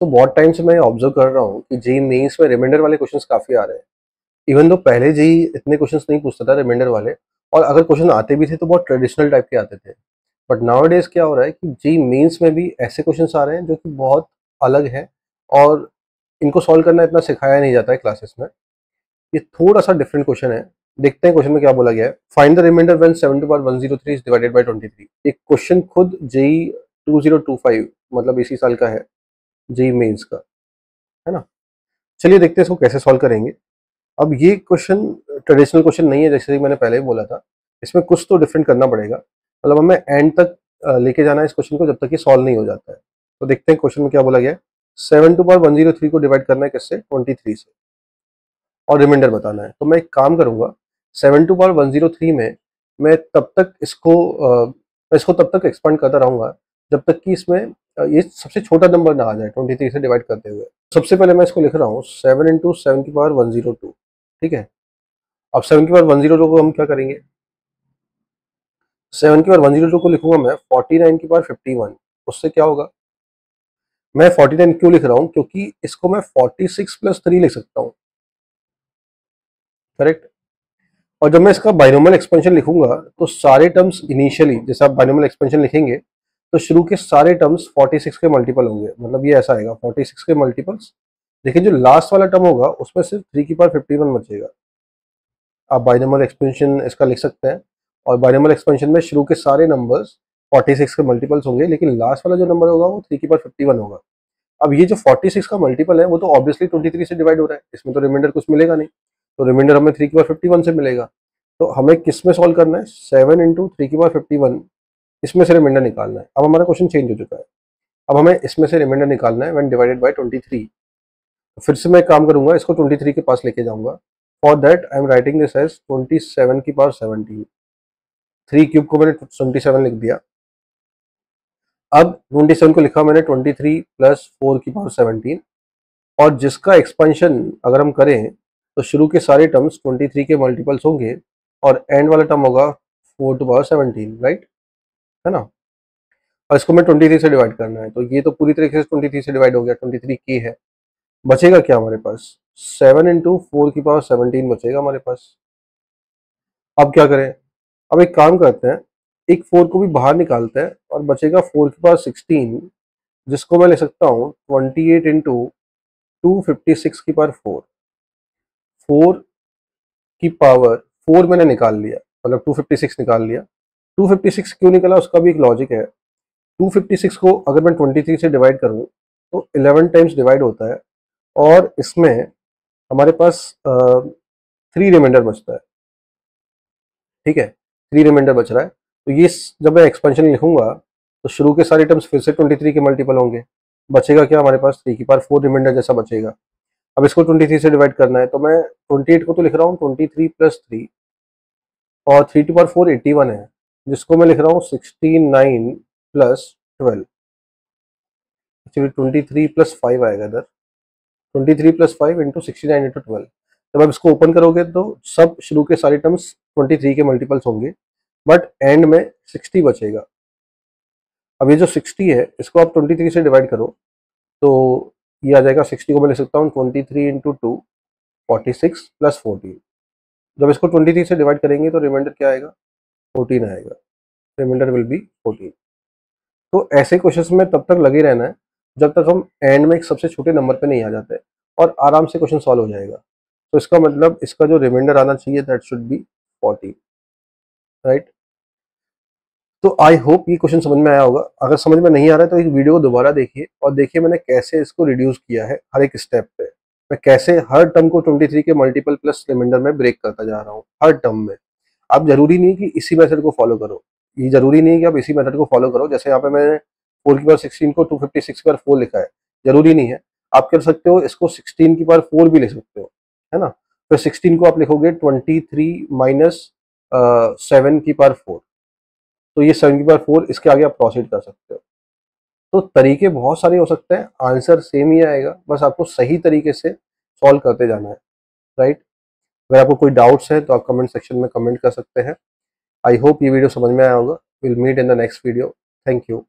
तो बहुत टाइम से मैं ऑब्जर्व कर रहा हूँ कि जेईई मेंस में रिमाइंडर वाले क्वेश्चंस काफ़ी आ रहे हैं। इवन दो पहले जेईई इतने क्वेश्चंस नहीं पूछता था रिमाइंडर वाले, और अगर क्वेश्चन आते भी थे तो बहुत ट्रेडिशनल टाइप के आते थे। बट नाउ-अ-डेज़ क्या हो रहा है कि जेईई मेंस में भी ऐसे क्वेश्चंस आ रहे हैं जो कि बहुत अलग हैं, और इनको सॉल्व करना इतना सिखाया नहीं जाता है क्लासेस में। ये थोड़ा-सा डिफरेंट क्वेश्चन है। देखते हैं क्वेश्चन में क्या बोला गया है। Find the reminder when 7 to power 103 is divided by 23। ये क्वेश्चन खुद जेईई 2025 मतलब इसी साल का है, जेईई मेंस का, है ना? चलिए देखते हैं इसको कैसे सॉल्व करेंगे। अब ये क्वेश्चन ट्रेडिशनल क्वेश्चन नहीं है, जैसे कि मैंने पहले ही बोला था। इसमें कुछ तो डिफरेंट करना पड़ेगा। मतलब हमें एंड तक लेके जाना है इस क्वेश्चन को जब तक ये सॉल्व नहीं हो जाता है। तो देखते हैं क्वेश्चन में क्या बोला गया है। 7 टू पावर 103 को डिवाइड करना है किससे? 23 से, और रिमाइंडर बताना है। तो मैं एक काम करूँगा, 7 टू पावर 103 में मैं तब तक इसको मैं इसको तब तक एक्सपांड करता रहूँगा जब तक कि इसमें ये सबसे छोटा नंबर ना आ जाए 23 से डिवाइड करते हुए। सबसे पहले मैं इसको लिख रहा हूँ 7 इंटू 7 की पावर 102, ठीक है? अब 7 की पावर 102 को हम क्या करेंगे? 7 की पावर 102 को लिखूंगा मैं 49 की पावर 51। उससे क्या होगा? मैं 49 क्यों लिख रहा हूँ? क्योंकि इसको मैं 46 प्लस 3 लिख सकता हूँ, करेक्ट? और जब मैं इसका बाइनोमियल एक्सपेंशन लिखूंगा तो सारे टर्म्स इनिशियली, जैसे आप बाइनोमियल एक्सपेंशन लिखेंगे तो शुरू के सारे टर्म्स 46 के मल्टीपल होंगे। मतलब ये ऐसा आएगा 46 के मल्टीपल्स। देखिए जो लास्ट वाला टर्म होगा उसमें सिर्फ 3 की पावर 51 बचेगा। आप बाइनोमियल एक्सपेंशन इसका लिख सकते हैं, और बाइनोमियल एक्सपेंशन में शुरू के सारे नंबर्स 46 के मल्टीपल्स होंगे, लेकिन लास्ट वाला जो नंबर होगा वो 3 की पावर 51 होगा। अब ये जो 46 का मल्टीपल है वो तो ऑब्वियसली 23 से डिवाइड हो रहा है, इसमें तो रिमाइंडर कुछ मिलेगा नहीं, तो रिमाइंडर हमें 3 की पावर 51 से मिलेगा। तो हमें किस में सॉल्व करना है? 7 इंटू 3 की पावर 51, इसमें से रिमाइंडर निकालना है। अब हमारा क्वेश्चन चेंज हो चुका है। अब हमें इसमें से रिमाइंडर निकालना है व्हेन डिवाइडेड बाय 23। तो फिर से मैं काम करूंगा, इसको 23 के पास लेके जाऊंगा। For that I am writing this as 27 की पावर 17। 3 क्यूब को मैंने 27 लिख दिया। अब 27 को लिखा मैंने 23 प्लस 4 की पावर 17, और जिसका एक्सपेंशन अगर हम करें तो शुरू के सारे टर्म्स 23 के मल्टीपल्स होंगे, और एंड वाला टर्म होगा 4 टू पावर 17, राइट? है ना? और इसको मैं 23 से डिवाइड करना है, तो ये तो पूरी तरीके से 23 से डिवाइड हो गया, 23 की है। बचेगा क्या हमारे पास? 7 इंटू 4 की पावर 17 बचेगा हमारे पास। अब क्या करें? अब एक काम करते हैं, एक 4 को भी बाहर निकालते हैं और बचेगा 4 की पावर 16, जिसको मैं ले सकता हूँ 28 इंटू 256 की पावर 4। 4 की पावर 4 मैंने निकाल लिया, मतलब 256 निकाल लिया। 256 क्यों निकला उसका भी एक लॉजिक है। 256 को अगर मैं 23 से डिवाइड करूं तो 11 टाइम्स डिवाइड होता है, और इसमें हमारे पास 3 रिमाइंडर बचता है, ठीक है? 3 रिमाइंडर बच रहा है। तो ये जब मैं एक्सपेंशन लिखूंगा तो शुरू के सारे टर्म्स फिर से 23 के मल्टीपल होंगे। बचेगा क्या हमारे पास? 3 की पावर 4 रिमाइंडर जैसा बचेगा। अब इसको 23 से डिवाइड करना है, तो मैं 28 को तो लिख रहा हूँ 23 प्लस 3, और 3 टू पावर 4 81 है, जिसको मैं लिख रहा हूँ 69 प्लस 12। एक्चुअली 23 प्लस 5 आएगा इधर। 23 प्लस 5 इंटू 69 इंटू 12। जब आप इसको ओपन करोगे तो सब शुरू के सारे टर्म्स 23 के मल्टीपल्स होंगे, बट एंड में 60 बचेगा। अब ये जो 60 है इसको आप 23 से डिवाइड करो तो ये आ जाएगा। 60 को मैं लिख सकता हूँ 23 इंटू 2, 46 प्लस 14। जब इसको 23 से डिवाइड करेंगे तो रिमाइंडर क्या आएगा? 14 आएगा। Reminder will be 14। तो ऐसे क्वेश्चंस में तब तक लगे रहना है जब तक हम एंड में एक सबसे छोटे नंबर पे नहीं आ जाते, और आराम से क्वेश्चन सॉल्व हो जाएगा। तो इसका मतलब इसका जो रिमाइंडर आना चाहिए दैट शुड बी 40, राइट? तो आई होप ये क्वेश्चन समझ में आया होगा। अगर समझ में नहीं आ रहा है तो इस वीडियो को दोबारा देखिए, और देखिए मैंने कैसे इसको रिड्यूस किया है हर एक स्टेप पे। मैं कैसे हर टर्म को 23 के मल्टीपल प्लस रिमाइंडर में ब्रेक करता जा रहा हूँ हर टर्म में। आप जरूरी नहीं कि इसी मेथड को फॉलो करो, ये जरूरी नहीं है कि आप इसी मेथड को फॉलो करो। जैसे यहाँ पे मैंने 4 की पावर 16 को 256 की पावर 4 लिखा है, जरूरी नहीं है। आप कर सकते हो इसको 16 की पावर 4 भी लिख सकते हो, है ना? फिर 16 को आप लिखोगे 23 माइनस 7 की पावर 4, तो ये 7 की पावर 4, इसके आगे आप प्रोसीड कर सकते हो। तो तरीके बहुत सारे हो सकते हैं, आंसर सेम ही आएगा, बस आपको सही तरीके से सॉल्व करते जाना है, राइट? अगर आपको कोई डाउट्स है तो आप कमेंट सेक्शन में कमेंट कर सकते हैं। आई होप ये वीडियो समझ में आया होगा। Will meet in the next video. Thank you.